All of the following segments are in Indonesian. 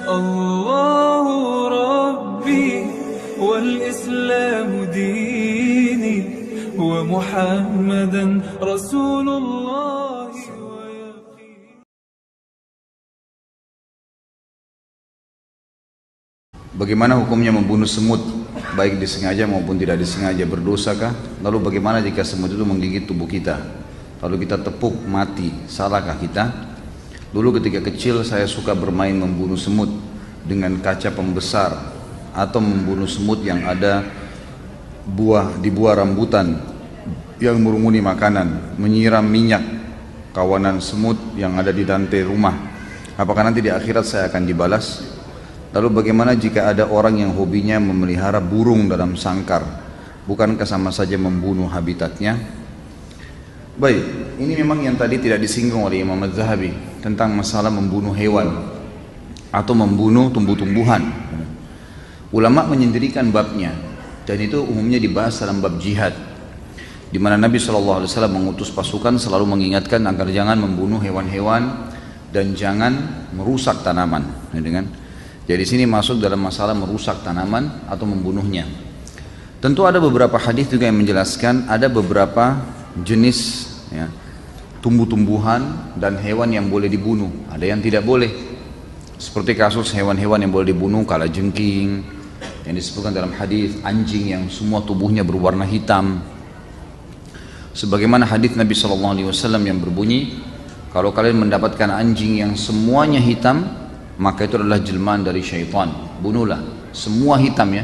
الله ربي والإسلام ديني ومحمدا رسول الله ويقين. Bagaimana hukumnya membunuh semut, baik disengaja maupun tidak disengaja, berdosakah? Lalu bagaimana jika semut itu menggigit tubuh kita, lalu kita tepuk mati, salahkah kita? Dulu ketika kecil saya suka bermain membunuh semut dengan kaca pembesar atau membunuh semut yang ada di buah rambutan yang merumuni makanan, menyiram minyak kawanan semut yang ada di lantai rumah. Apakah nanti di akhirat saya akan dibalas? Lalu bagaimana jika ada orang yang hobinya memelihara burung dalam sangkar? Bukankah sama saja membunuh habitatnya? Baik, ini memang yang tadi tidak disinggung oleh Imam Az-Zahabi tentang masalah membunuh hewan atau membunuh tumbuh-tumbuhan. Ulama menyendirikan babnya, dan itu umumnya dibahas dalam bab jihad, di mana Nabi SAW mengutus pasukan selalu mengingatkan agar jangan membunuh hewan-hewan dan jangan merusak tanaman. Jadi sini masuk dalam masalah merusak tanaman atau membunuhnya. Tentu ada beberapa hadis juga yang menjelaskan ada beberapa jenis tumbuh-tumbuhan dan hewan yang boleh dibunuh, ada yang tidak boleh. Seperti kasus hewan-hewan yang boleh dibunuh, kalajengking yang disebutkan dalam hadis, anjing yang semua tubuhnya berwarna hitam. Sebagaimana hadis Nabi SAW yang berbunyi, kalau kalian mendapatkan anjing yang semuanya hitam, maka itu adalah jelmaan dari syaitan, bunuhlah. Semua hitam ya,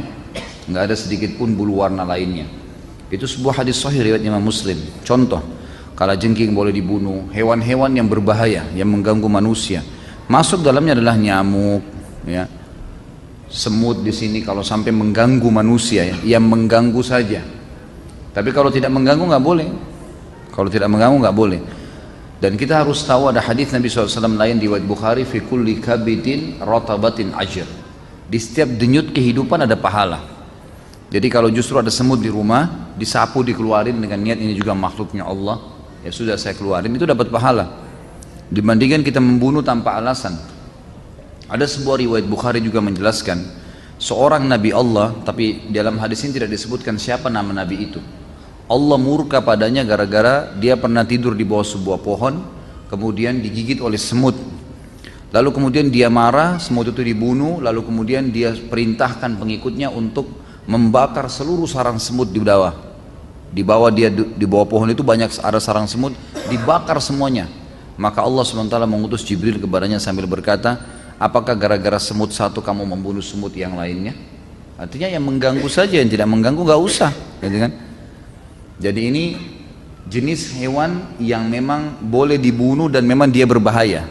nggak ada sedikit pun bulu warna lainnya. Itu sebuah hadis sahih riwayat Imam Muslim. Contoh, kalajengking boleh dibunuh, hewan-hewan yang berbahaya, yang mengganggu manusia. Masuk dalamnya adalah nyamuk, ya. Semut di sini kalau sampai mengganggu manusia, ya, yang mengganggu saja. Tapi kalau tidak mengganggu nggak boleh. Kalau tidak mengganggu nggak boleh. Dan kita harus tahu ada hadis Nabi SAW lain di riwayat Bukhari, fi kulli kabidin ratabatin ajr. Di setiap denyut kehidupan ada pahala. Jadi kalau justru ada semut di rumah, disapu, dikeluarin dengan niat ini juga makhluknya Allah, ya sudah saya keluarin, itu dapat pahala. Dibandingkan kita membunuh tanpa alasan. Ada sebuah riwayat Bukhari juga menjelaskan seorang Nabi Allah, tapi dalam hadis ini tidak disebutkan siapa nama Nabi itu. Allah murka padanya gara-gara dia pernah tidur di bawah sebuah pohon, kemudian digigit oleh semut. Lalu kemudian dia marah, semut itu dibunuh, lalu kemudian dia perintahkan pengikutnya untuk membakar seluruh sarang semut di bawah. Di bawah dia di bawah pohon itu banyak ada sarang semut, dibakar semuanya. Maka Allah SWT mengutus Jibril kepadanya sambil berkata, apakah gara-gara semut satu kamu membunuh semut yang lainnya? Artinya yang mengganggu saja, yang tidak mengganggu gak usah, gitu kan? Jadi ini jenis hewan yang memang boleh dibunuh dan memang dia berbahaya.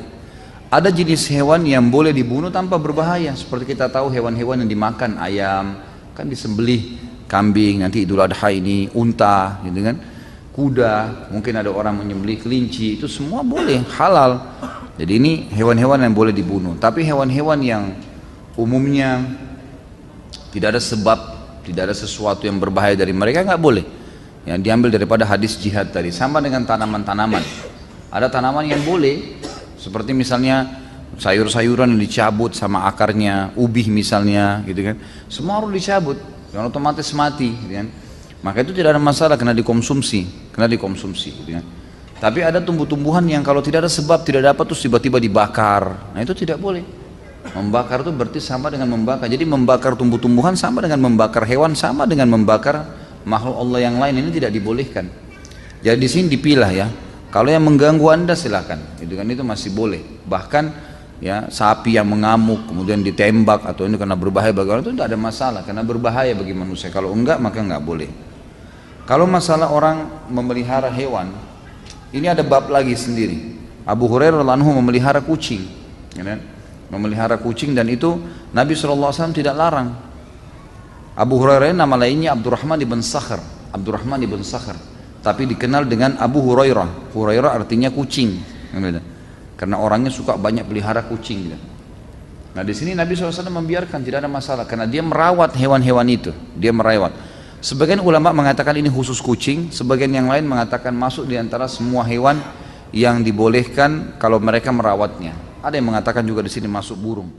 Ada jenis hewan yang boleh dibunuh tanpa berbahaya, seperti kita tahu hewan-hewan yang dimakan, ayam kan disembelih, kambing nanti Idul Adha ini, unta gitu kan, kuda, mungkin ada orang menyembelih kelinci, itu semua boleh, halal. Jadi ini hewan-hewan yang boleh dibunuh. Tapi hewan-hewan yang umumnya tidak ada sebab, tidak ada sesuatu yang berbahaya dari mereka, nggak boleh. Yang diambil daripada hadis jihad tadi, sama dengan tanaman-tanaman. Ada tanaman yang boleh, seperti misalnya sayur-sayuran yang dicabut sama akarnya, ubi misalnya, gitu kan. Semua harus dicabut, yang otomatis mati, gitu kan. Maka itu tidak ada masalah kena dikonsumsi, gitu kan. Tapi ada tumbuh-tumbuhan yang kalau tidak ada sebab, tidak dapat, terus tiba-tiba dibakar. Nah itu tidak boleh. Membakar itu berarti sama dengan membakar. Jadi membakar tumbuh-tumbuhan sama dengan membakar hewan, sama dengan membakar makhluk Allah yang lain, ini tidak dibolehkan. Jadi di sini dipilah ya. Kalau yang mengganggu Anda silakan, itu kan, itu masih boleh. Bahkan ya sapi yang mengamuk kemudian ditembak atau ini karena berbahaya bagi orang, itu tidak ada masalah karena berbahaya bagi manusia. Kalau enggak maka enggak boleh. Kalau masalah orang memelihara hewan, ini ada bab lagi sendiri. Abu Hurairah radhiyallahu anhu memelihara kucing, ya kan? Memelihara kucing, dan itu Nabi SAW tidak larang. Abu Hurairah nama lainnya Abdurrahman ibn Sakhr, tapi dikenal dengan Abu Hurairah. Hurairah artinya kucing, karena orangnya suka banyak pelihara kucing. Nah di sini Nabi SAW membiarkan, tidak ada masalah, karena dia merawat hewan-hewan itu, dia merawat. Sebagian ulama mengatakan ini khusus kucing, sebagian yang lain mengatakan masuk di antara semua hewan yang dibolehkan kalau mereka merawatnya. Ada yang mengatakan juga di sini masuk burung.